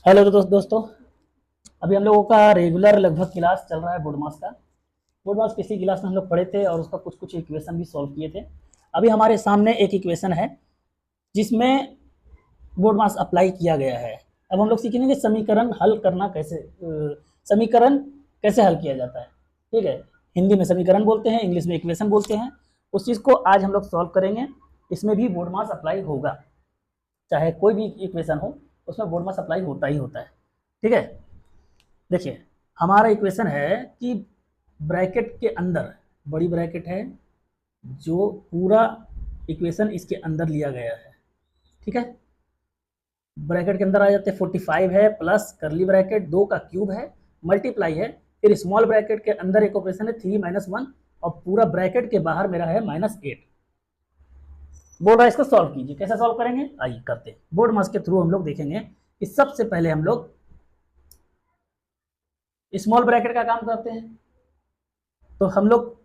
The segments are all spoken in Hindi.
हेलो दोस्तों, अभी हम लोगों का रेगुलर लगभग क्लास चल रहा है बोर्ड मास का। बोर्ड मास पिछली क्लास में हम लोग पढ़े थे और उसका कुछ कुछ इक्वेशन भी सॉल्व किए थे। अभी हमारे सामने एक इक्वेशन है जिसमें बोर्ड मास अप्लाई किया गया है। अब हम लोग सीखेंगे समीकरण हल करना कैसे, समीकरण कैसे हल किया जाता है। ठीक है, हिंदी में समीकरण बोलते हैं, इंग्लिश में इक्वेशन बोलते हैं। उस चीज़ को आज हम लोग सॉल्व करेंगे। इसमें भी बोर्ड मास अप्लाई होगा, चाहे कोई भी इक्वेशन हो उसमें बोर्ड मास अप्लाई होता ही होता है। ठीक है, देखिए हमारा इक्वेशन है कि ब्रैकेट के अंदर, बड़ी ब्रैकेट है जो पूरा इक्वेशन इसके अंदर लिया गया है। ठीक है, ब्रैकेट के अंदर आ जाते हैं 45 है प्लस करली ब्रैकेट 2 का क्यूब है मल्टीप्लाई है, फिर स्मॉल ब्रैकेट के अंदर एक ऑपरेशन है 3 - 1 और पूरा ब्रैकेट के बाहर मेरा है -8। बोल रहा है इसको सॉल्व कीजिए। कैसे सॉल्व करेंगे आइए करते हैं। बोर्ड मास के थ्रू हम लोग देखेंगे कि सबसे पहले हम लोग स्मॉल ब्रैकेट का काम करते हैं, तो हम लोग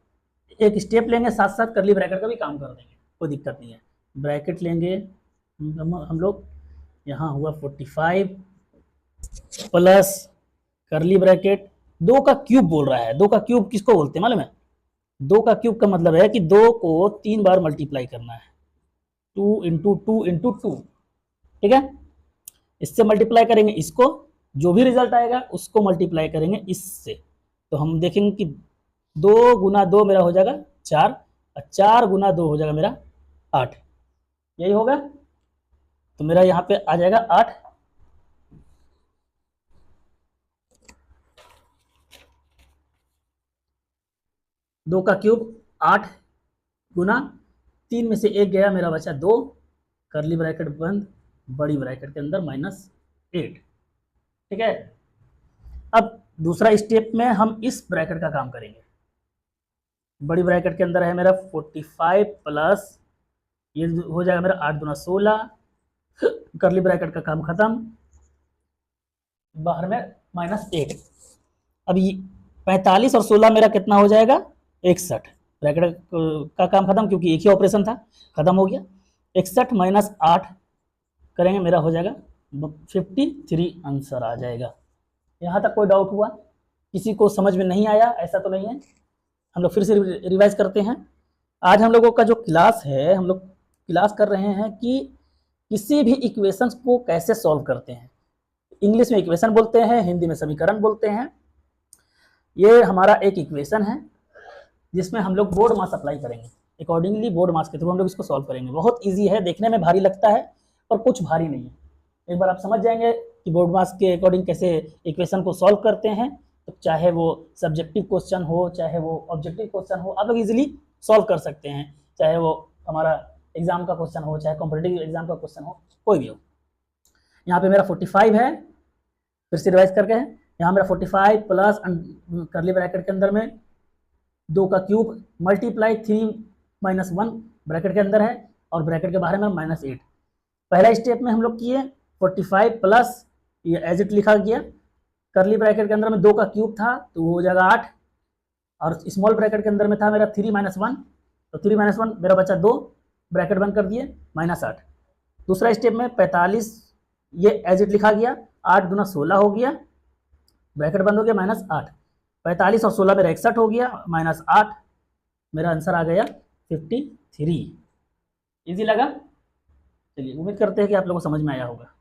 एक स्टेप लेंगे, साथ साथ करली ब्रैकेट का भी काम कर देंगे, कोई दिक्कत नहीं है। ब्रैकेट लेंगे हम लोग, यहाँ हुआ 45 प्लस करली ब्रैकेट 2 का क्यूब बोल रहा है। 2 का क्यूब किसको बोलते हैं मालूम है? 2 का क्यूब का मतलब है कि 2 को 3 बार मल्टीप्लाई करना है, 2 इंटू 2 इंटू 2। ठीक है, इससे मल्टीप्लाई करेंगे इसको, जो भी रिजल्ट आएगा उसको मल्टीप्लाई करेंगे इससे। तो हम देखेंगे कि 2 गुना 2 मेरा हो जाएगा 4 और 4 गुना 2 हो जाएगा मेरा 8। यही होगा, तो मेरा यहाँ पे आ जाएगा 8। दो का क्यूब 8 गुना 3 में से 1 गया, मेरा बचा 2, करली ब्रैकेट बंद, बड़ी ब्रैकेट के अंदर -8। ठीक है, अब दूसरा स्टेप में हम इस ब्रैकेट का काम करेंगे। बड़ी ब्रैकेट के अंदर है मेरा 45 प्लस ये हो जाएगा मेरा 8 दूना 16, करली ब्रैकेट का काम खत्म, बाहर में -8। अब ये 45 और 16 मेरा कितना हो जाएगा 61। ब्रैकेट का काम खत्म क्योंकि एक ही ऑपरेशन था, खत्म हो गया। 61 - 8 करेंगे, मेरा हो जाएगा 53 आंसर आ जाएगा। यहाँ तक कोई डाउट हुआ? किसी को समझ में नहीं आया? ऐसा तो नहीं है। हम लोग फिर से रिवाइज करते हैं। आज हम लोगों का जो क्लास है, हम लोग क्लास कर रहे हैं कि किसी भी इक्वेशंस को कैसे सॉल्व करते हैं। इंग्लिश में इक्वेशन बोलते हैं, हिंदी में समीकरण बोलते हैं। ये हमारा एक इक्वेशन है जिसमें हम लोग बोर्ड मास अप्लाई करेंगे। अकॉर्डिंगली बोर्ड मास के थ्रू हम लोग इसको सॉल्व करेंगे। बहुत ईजी है, देखने में भारी लगता है पर कुछ भारी नहीं है। एक बार आप समझ जाएंगे कि बोर्ड मास के अकॉर्डिंग कैसे इक्वेशन को सॉल्व करते हैं, तो चाहे वो सब्जेक्टिव क्वेश्चन हो चाहे वो ऑब्जेक्टिव क्वेश्चन हो, आप लोग इजीली सॉल्व कर सकते हैं। चाहे वो हमारा एग्जाम का क्वेश्चन हो चाहे कॉम्पिटिटिव एग्जाम का क्वेश्चन हो, कोई भी हो। यहाँ पे मेरा 45 है, फिर से रिवाइज करके है। यहाँ मेरा 45 प्लस करली ब्रैकेट के अंदर में 2 का क्यूब मल्टीप्लाई 3 - 1 ब्रैकेट के अंदर है और ब्रैकेट के बाहर में -8। पहला स्टेप में हम लोग किए 45 प्लस ये एज इट लिखा गया, करली ब्रैकेट के अंदर में 2 का क्यूब था तो वो हो जाएगा 8 और स्मॉल ब्रैकेट के अंदर में था मेरा 3 - 1, तो 3 - 1 मेरा बचा 2, ब्रैकेट बंद कर दिए -8। दूसरा स्टेप में 45 ये एज इट लिखा गया, 8 दूना 16 हो गया, ब्रैकेट बंद हो गया -8। 45 और 16 मेरा 61 हो गया, -8 मेरा आंसर आ गया 53। इजी लगा? चलिए, उम्मीद करते हैं कि आप लोगों को समझ में आया होगा।